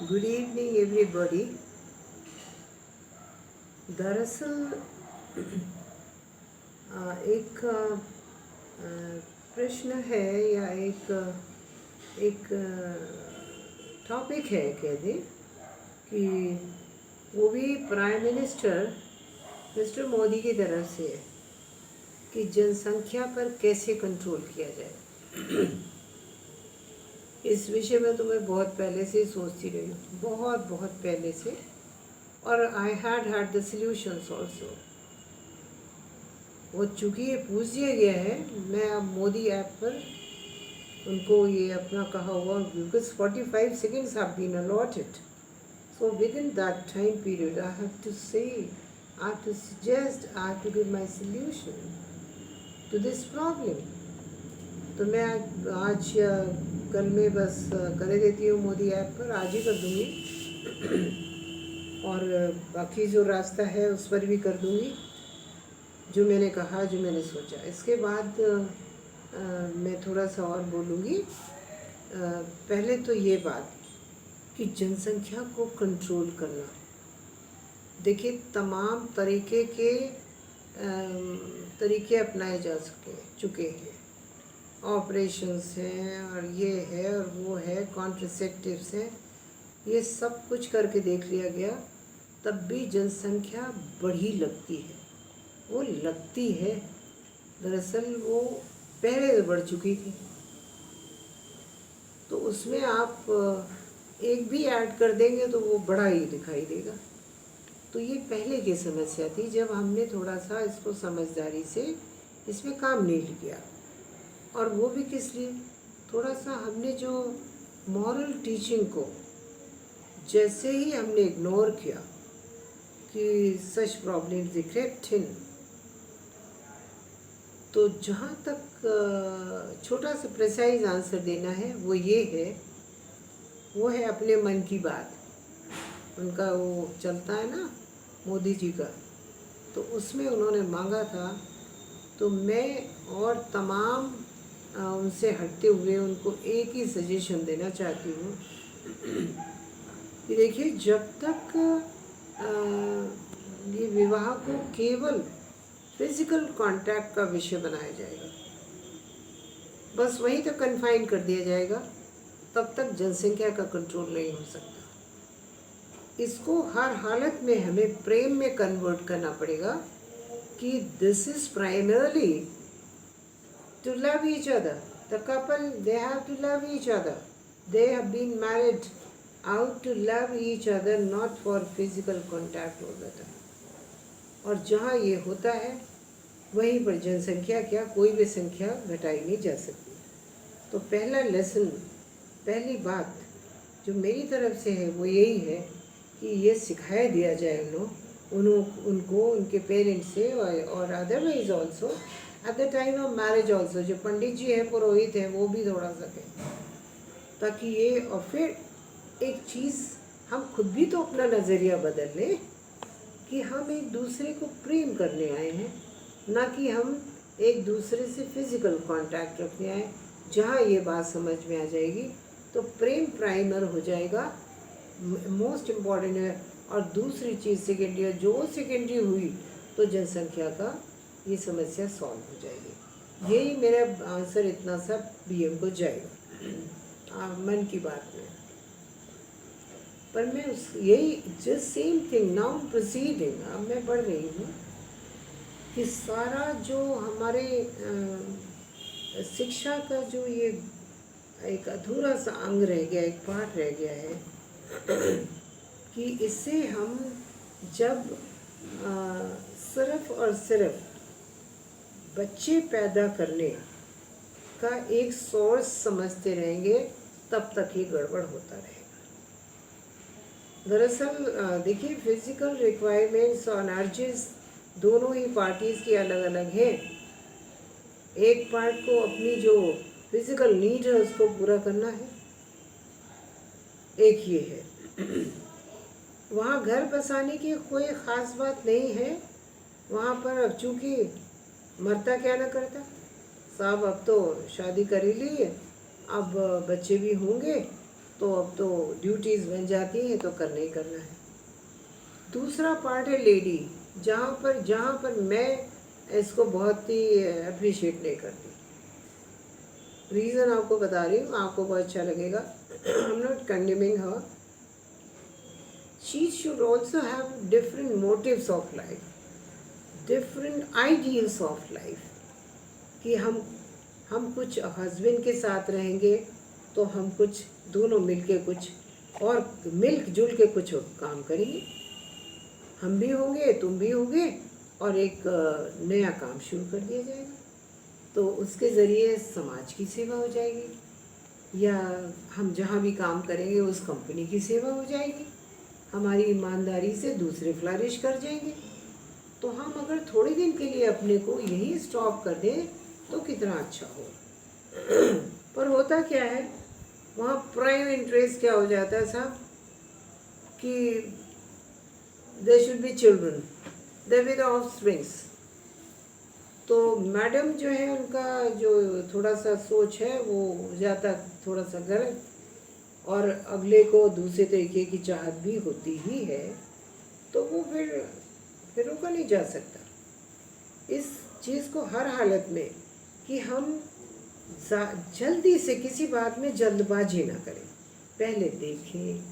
Good evening everybody. दरअसल एक प्रश्न है या एक टॉपिक है, कह दें कि वो भी प्राइम मिनिस्टर मिस्टर मोदी की तरफ से है कि जनसंख्या पर कैसे कंट्रोल किया जाए। इस विषय में तो मैं बहुत पहले से सोचती रही हूँ, बहुत बहुत पहले से, और I had the solutions also. वो चूँकि ये पूछ दिया गया है, मैं अब मोदी ऐप पर उनको ये अपना कहा हुआ, because 45 seconds have been allotted, so within that time period I have to say, I have to suggest, I have to give my solution to this problem. तो मैं आज या कल में बस कर देती हूँ मोदी ऐप पर, आज ही कर दूँगी और बाकी जो रास्ता है उस पर भी कर दूँगी, जो मैंने कहा, जो मैंने सोचा। इसके बाद मैं थोड़ा सा और बोलूँगी। पहले तो ये बात कि जनसंख्या को कंट्रोल करना, देखिए तमाम तरीके अपनाए जा चुके हैं। ऑपरेशंस हैं और ये है और वो है, कॉन्ट्रासेप्टिव्स हैं, ये सब कुछ करके देख लिया गया, तब भी जनसंख्या बढ़ी लगती है। वो लगती है, दरअसल वो पहले से बढ़ चुकी थी। तो उसमें आप एक भी ऐड कर देंगे तो वो बड़ा ही दिखाई देगा। तो ये पहले की समस्या थी, जब हमने थोड़ा सा इसको समझदारी से इसमें काम नहीं किया। और वो भी किस लिए, थोड़ा सा हमने जो मॉरल टीचिंग को जैसे ही हमने इग्नोर किया कि सच प्रॉब्लम्स दिख रहे इन, तो जहाँ तक छोटा सा प्रिसाइज आंसर देना है वो ये है, वो है अपने मन की बात। उनका वो चलता है ना मोदी जी का, तो उसमें उन्होंने मांगा था, तो मैं और तमाम उनसे हटते हुए उनको एक ही सजेशन देना चाहती हूँ कि देखिए, जब तक ये विवाह को केवल फिजिकल कांटेक्ट का विषय बनाया जाएगा, बस वहीं तक कन्फाइन कर दिया जाएगा, तब तक जनसंख्या का कंट्रोल नहीं हो सकता। इसको हर हालत में हमें प्रेम में कन्वर्ट करना पड़ेगा कि this is primarily to love each other. The couple, they have to love each other. They have been married out to love each other, not for physical contact all the time. और जहाँ ये होता है वहीं पर जनसंख्या क्या, कोई भी संख्या घटाई नहीं जा सकती। तो पहला लेसन, पहली बात जो मेरी तरफ से है वो यही है कि ये सिखाया दिया जाए उनको उनके पेरेंट्स से, और otherwise also at the time of marriage also, जो पंडित जी है, पुरोहित है, वो भी दौड़ा सकें, ताकि ये, और फिर एक चीज़ हम खुद भी तो अपना नज़रिया बदल लें कि हम एक दूसरे को प्रेम करने आए हैं, ना कि हम एक दूसरे से फिज़िकल कांटेक्ट रखने आए। जहाँ ये बात समझ में आ जाएगी तो प्रेम प्राइमर हो जाएगा, मोस्ट इम्पॉर्टेंट है। और दूसरी चीज़ सेकेंडरी, जो सेकेंडरी हुई तो जनसंख्या का ये समस्या सॉल्व हो जाएगी। यही मेरा आंसर इतना सा बीएम को जाएगा मन की बात में। पर मैं यही just same thing now proceeding, अब मैं बढ़ रही हूँ कि सारा जो हमारे शिक्षा का जो ये एक अधूरा सा अंग रह गया, एक पार्ट रह गया है कि इससे हम जब सिर्फ और सिर्फ बच्चे पैदा करने का एक सोर्स समझते रहेंगे, तब तक ही गड़बड़ होता रहेगा। दरअसल देखिए, फिजिकल रिक्वायरमेंट्स और एनर्जीज दोनों ही पार्टीज़ की अलग अलग हैं। एक पार्ट को अपनी जो फिजिकल नीड है उसको पूरा करना है, एक ये है। वहाँ घर बसाने की कोई ख़ास बात नहीं है, वहाँ पर अब चूँकि मरता क्या ना करता साहब, अब तो शादी कर ही ली है, अब बच्चे भी होंगे, तो अब तो ड्यूटीज़ बन जाती हैं तो करना ही करना है। दूसरा पार्ट है लेडी, जहाँ पर मैं इसको बहुत ही अप्रिशिएट नहीं करती। रीज़न आपको बता रही हूँ, आपको बहुत अच्छा लगेगा। I am not condemning her. She should also have different motives of life, different ideals of life, कि हम कुछ हस्बैंड के साथ रहेंगे तो हम कुछ दोनों मिलके कुछ और मिलजुल के कुछ काम करेंगे। हम भी होंगे, तुम भी होंगे, और एक नया काम शुरू कर दिया जाएगा। तो उसके ज़रिए समाज की सेवा हो जाएगी, या हम जहाँ भी काम करेंगे उस कंपनी की सेवा हो जाएगी, हमारी ईमानदारी से दूसरे फ्लरिश कर जाएंगे। तो हम अगर थोड़े दिन के लिए अपने को यही स्टॉप कर दें तो कितना अच्छा हो। पर होता क्या है, वहाँ प्राइम इंटरेस्ट क्या हो जाता है साहब, कि there should be children, there be the offsprings. तो मैडम जो है उनका जो थोड़ा सा सोच है वो जाता थोड़ा सा गलत, और अगले को दूसरे तरीके की चाहत भी होती ही है, तो वो फिर रोका नहीं जा सकता। इस चीज़ को हर हालत में कि हम जल्दी से किसी बात में जल्दबाजी ना करें, पहले देखें,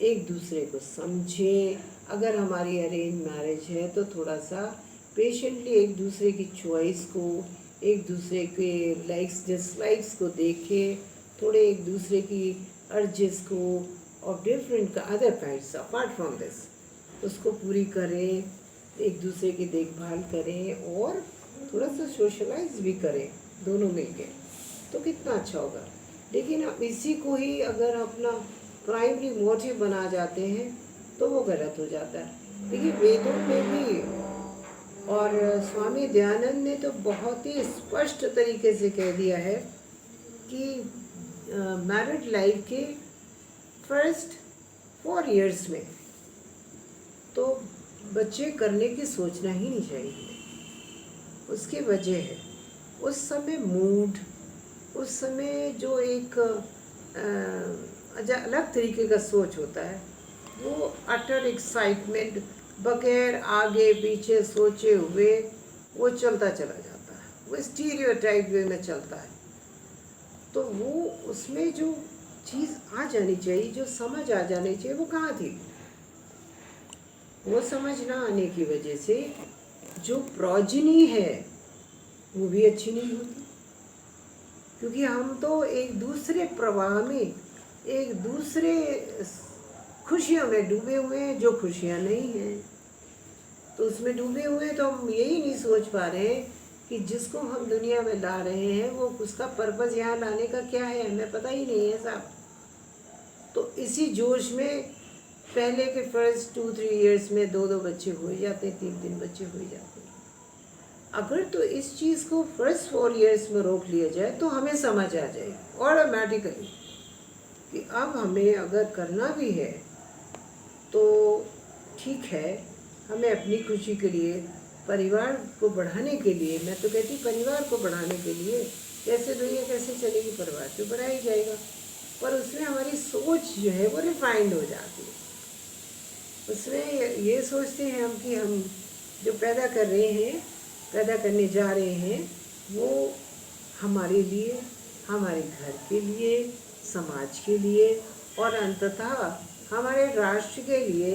एक दूसरे को समझें। अगर हमारी अरेंज मैरिज है तो थोड़ा सा पेशेंटली एक दूसरे की चॉइस को, एक दूसरे के लाइक्स डिसलाइक्स को देखें, थोड़े एक दूसरे की अर्जेस को और different other kinds apart from this उसको पूरी करें, एक दूसरे की देखभाल करें और थोड़ा सा सोशलाइज भी करें दोनों मिलके, तो कितना अच्छा होगा। लेकिन अब इसी को ही अगर अपना प्राइमरी मोटिव बना जाते हैं तो वो गलत हो जाता है। देखिए वेदों में भी और स्वामी दयानंद ने तो बहुत ही स्पष्ट तरीके से कह दिया है कि मैरिड लाइफ के फर्स्ट 4 years में तो बच्चे करने की सोचना ही नहीं चाहिए। उसकी वजह है उस समय मूड, उस समय जो एक अलग तरीके का सोच होता है, वो अटर एक्साइटमेंट बगैर आगे पीछे सोचे हुए वो चलता चला जाता है, वो स्टीरियोटाइप वे में चलता है। तो वो उसमें जो चीज़ आ जानी चाहिए, जो समझ आ जानी चाहिए, वो कहाँ थी? वो समझ ना आने की वजह से जो प्रोजिनी है वो भी अच्छी नहीं होती, क्योंकि हम तो एक दूसरे प्रवाह में, एक दूसरे खुशियों में डूबे हुए हैं जो खुशियाँ नहीं हैं। तो उसमें डूबे हुए तो हम यही नहीं सोच पा रहे हैं कि जिसको हम दुनिया में ला रहे हैं वो उसका पर्पज़ यहाँ लाने का क्या है, हमें पता ही नहीं है साहब। तो इसी जोश में पहले के फर्स्ट 2-3 years में 2-2 बच्चे हो जाते, 3-3 बच्चे हो जाते। अगर तो इस चीज़ को फर्स्ट 4 years में रोक लिया जाए तो हमें समझ आ जाए ऑटोमेटिकली कि अब हमें अगर करना भी है तो ठीक है, हमें अपनी खुशी के लिए, परिवार को बढ़ाने के लिए, मैं तो कहती परिवार को बढ़ाने के लिए, कैसे दुनिया कैसे चलेगी, परिवार तो बढ़ाया जाएगा, पर उसमें हमारी सोच जो है वो रिफाइंड हो जाती है। उसमें ये सोचते हैं हम कि हम जो पैदा कर रहे हैं, पैदा करने जा रहे हैं, वो हमारे लिए, हमारे घर के लिए, समाज के लिए और अंततः हमारे राष्ट्र के लिए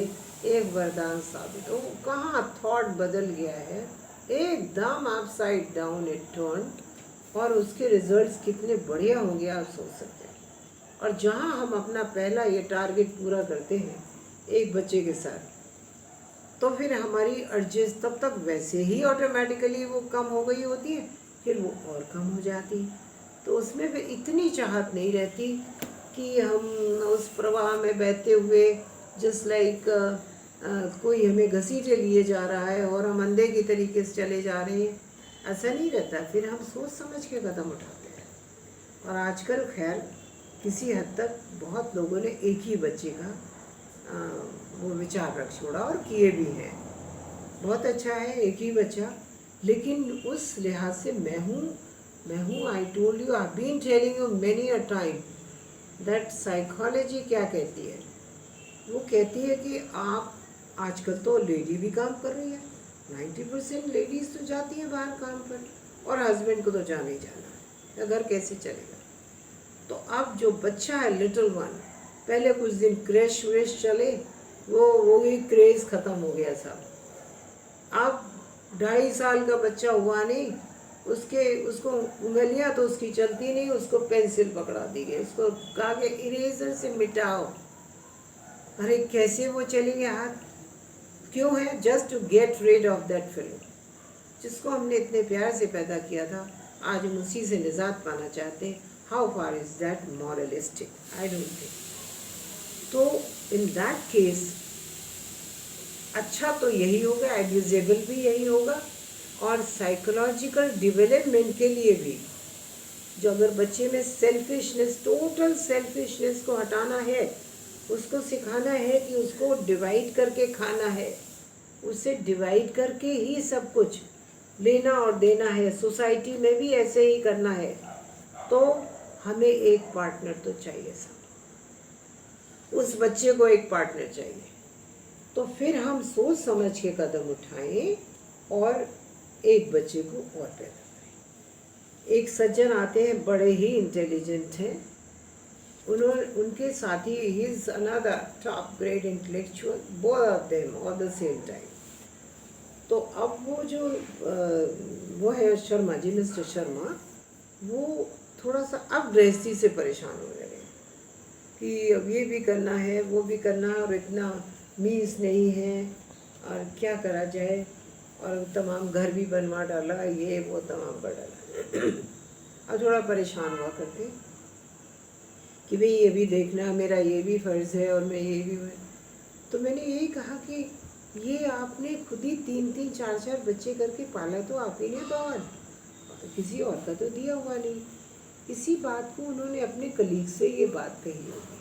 एक वरदान साबित हो। कहाँ थॉट बदल गया है, एकदम अपसाइड डाउन इट टर्न, और उसके रिजल्ट्स कितने बढ़िया होंगे आप सोच सकते हैं। और जहाँ हम अपना पहला ये टारगेट पूरा करते हैं एक बच्चे के साथ, तो फिर हमारी अर्जेस तब तक वैसे ही ऑटोमेटिकली वो कम हो गई होती है, फिर वो और कम हो जाती है। तो उसमें फिर इतनी चाहत नहीं रहती कि हम उस प्रवाह में बहते हुए जस्ट लाइक कोई हमें घसीटे लिए जा रहा है और हम अंधे की तरीके से चले जा रहे हैं, ऐसा नहीं रहता। फिर हम सोच समझ के कदम उठाते हैं। और आजकल खैर किसी हद तक बहुत लोगों ने एक ही बच्चे का वो विचार रख छोड़ा और किए भी हैं, बहुत अच्छा है एक ही बच्चा। लेकिन उस लिहाज से मैं हूँ, I told you, I been telling you many a time that psychology क्या कहती है? वो कहती है कि आप, आजकल तो लेडी भी काम कर रही है, 90% लेडीज तो जाती हैं बाहर काम पर, और हस्बैंड को तो जाना ही जाना है, या घर कैसे चलेगा? तो अब जो बच्चा है लिटिल वन, पहले कुछ दिन क्रैश व्रेश चले, वो भी क्रेज ख़त्म हो गया सब। अब 2.5 साल का बच्चा हुआ नहीं, उसको उंगलियां तो उसकी चलती नहीं, उसको पेंसिल पकड़ा दी गई, उसको कहा कि इरेजर से मिटाओ। अरे कैसे वो चलेंगे हाथ? क्यों है? Just to get rid of that film, जिसको हमने इतने प्यार से पैदा किया था, आज हम उसी से निजात पाना चाहते हैं। How far is that moralistic? I don't think. तो इन दैट केस अच्छा तो यही होगा, एडविजेबल भी यही होगा, और साइकोलॉजिकल डेवलपमेंट के लिए भी, जो अगर बच्चे में सेल्फिशनेस, टोटल सेल्फिशनेस को हटाना है, उसको सिखाना है कि उसको डिवाइड करके खाना है, उसे डिवाइड करके ही सब कुछ लेना और देना है, सोसाइटी में भी ऐसे ही करना है, तो हमें एक पार्टनर तो चाहिए सब, उस बच्चे को एक पार्टनर चाहिए। तो फिर हम सोच समझ के कदम उठाएं और एक बच्चे को और पैदा करें। एक सज्जन आते हैं, बड़े ही इंटेलिजेंट हैं, उनके साथी, he is another top grade intellectual, both of them all the same time. तो अब वो है शर्मा जी, मिस्टर शर्मा, वो थोड़ा सा अब गृहस्थी से परेशान होने लगे कि अब ये भी करना है, वो भी करना है, और इतना मीन्स नहीं है, और क्या करा जाए, और तमाम घर भी बनवा डाला, ये वो तमाम कर डाला। अब थोड़ा परेशान हुआ करते कि भाई ये भी देखना, मेरा ये भी फ़र्ज़ है, और मैं ये भी। तो मैंने यही कहा कि ये आपने खुद ही 3-3, 4-4 बच्चे करके पाला तो आप ही ने, तो और किसी और का तो दिया हुआ नहीं। इसी बात को उन्होंने अपने कलीग से ये बात कही होगी।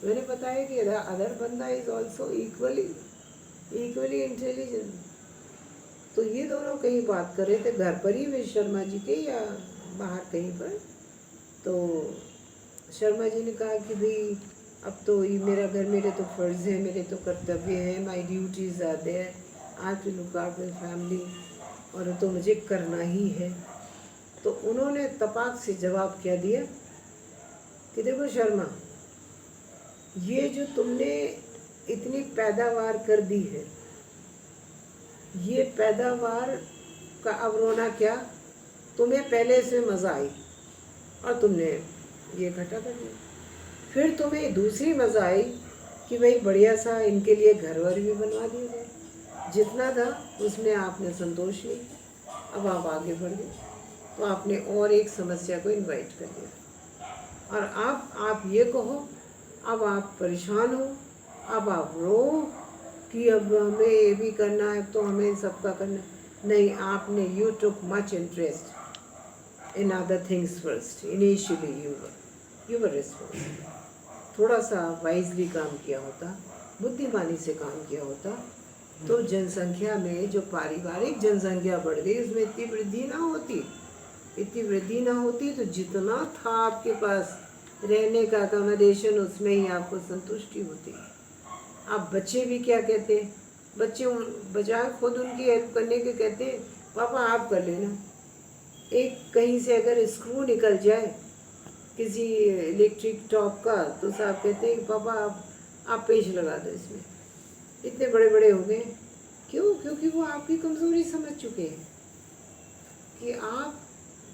मैंने बताया कि अदर बंदा इज ऑल्सो इक्वली इंटेलिजेंट। तो ये दोनों कहीं बात कर रहे थे, घर पर ही वे शर्मा जी के, या बाहर कहीं पर। तो शर्मा जी ने कहा कि भाई अब तो ये मेरा घर, मेरे तो फ़र्ज़ है, मेरे तो कर्तव्य है, my duties are there, I have to look after family, और तो मुझे करना ही है। तो उन्होंने तपाक से जवाब क्या दिया कि देखो शर्मा, ये जो तुमने इतनी पैदावार कर दी है, ये पैदावार का अब रोना क्या? तुम्हें पहले से मज़ा आई और तुमने ये इकट्ठा कर दिया, फिर तुम्हें दूसरी मज़ा आई कि भाई बढ़िया सा इनके लिए घर वर भी बनवा दिया जाए, जितना था उसमें आपने संतोष नहीं, अब आप आगे बढ़ गए, तो आपने और एक समस्या को इनवाइट कर दिया। और अब आप ये कहो, अब आप परेशान हो, अब आप रो कि अब हमें ये भी करना है, तो हमें सबका करना नहीं। आपने you took much interest in other things first, initially you were responsible. थोड़ा सा वाइजली काम किया होता, बुद्धिमानी से काम किया होता, तो जनसंख्या में जो पारिवारिक जनसंख्या बढ़ गई, उसमें इतनी वृद्धि ना होती, तो जितना था आपके पास रहने का अकोमोडेशन, उसमें ही आपको संतुष्टि होती। आप बच्चे भी क्या कहते हैं, बच्चे बजाय खुद उनकी हेल्प करने के कहते हैं पापा आप कर लेना। एक कहीं से अगर स्क्रू निकल जाए किसी इलेक्ट्रिक टॉप का, तो साहब कहते हैं पापा आप पेच लगा दो इसमें। इतने बड़े बड़े हो गए, क्यों? क्योंकि वो आपकी कमज़ोरी समझ चुके हैं कि आप,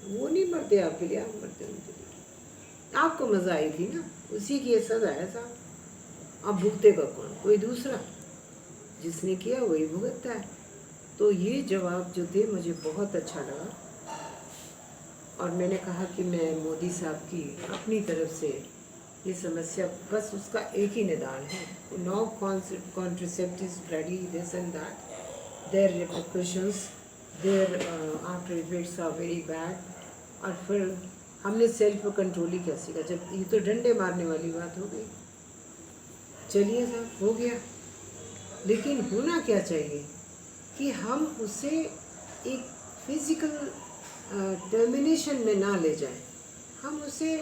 वो नहीं मरते आपके लिए, आप मरते उनके लिए। आपको मज़ा आई थी ना, उसी की सज़ा है साहब। अब भुगतेगा कौन? कोई दूसरा, जिसने किया वही भुगतता है। तो ये जवाब जो थे मुझे बहुत अच्छा लगा, और मैंने कहा कि मैं मोदी साहब की अपनी तरफ से ये समस्या, बस उसका एक ही निदान है, no contraceptives bloody this and that, their repercussions, their after effects are very bad. और फिर हमने सेल्फ कंट्रोल ही क्या सीखा, जब ये तो डंडे मारने वाली बात हो गई। चलिए साहब, हो गया, लेकिन होना क्या चाहिए कि हम उसे एक फिज़िकल टर्मिनेशन में ना ले जाएं, हम उसे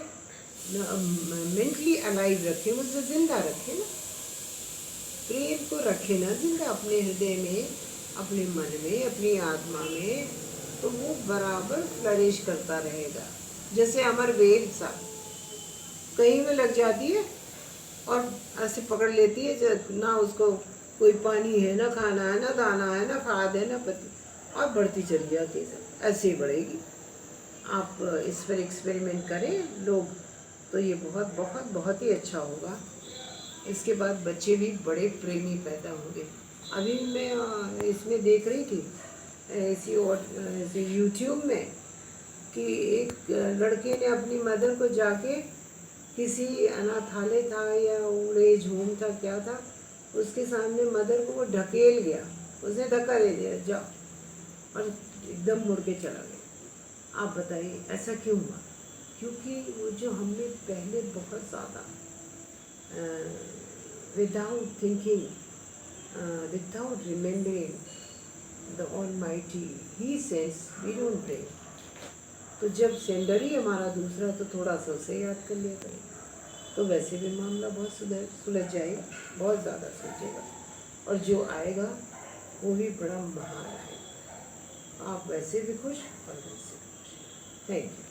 मेंटली अलाइव रखे, मुझे जिंदा रखे ना, प्रेम को रखे ना जिंदा अपने हृदय में, अपने मन में, अपनी आत्मा में, तो वो बराबर फ्लरिश करता रहेगा। जैसे अमर वेल सा कहीं में लग जाती है और ऐसे पकड़ लेती है, ना उसको कोई पानी है, ना खाना है, ना दाना है, ना खाद है, ना पत्ती, और बढ़ती चली जाती है, ऐसे ही बढ़ेगी। आप इस पर एक्सपेरिमेंट करें लोग, तो ये बहुत बहुत बहुत ही अच्छा होगा। इसके बाद बच्चे भी बड़े प्रेमी पैदा होंगे। अभी मैं इसमें देख रही थी ऐसे यूट्यूब में कि एक लड़के ने अपनी मदर को जाके, किसी अनाथालय था या ओल्ड एज होम था, क्या था, उसके सामने मदर को वो ढकेल गया, उसने धक्का दे दिया, जाओ, और एकदम मुड़ के चला गया। आप बताइए ऐसा क्यों हुआ? क्योंकि वो जो हमने पहले बहुत ज़्यादा without thinking, without remembering the Almighty, He sends, we don't pray. तो जब सेंडर ही हमारा दूसरा, तो थोड़ा सा उसे याद कर लिया करें, तो वैसे भी मामला बहुत सुलझ जाएगा, बहुत ज़्यादा सुलझेगा, और जो आएगा वो भी बड़ा महान आएगा। आप वैसे भी खुश और वैसे भी खुश। Thank you.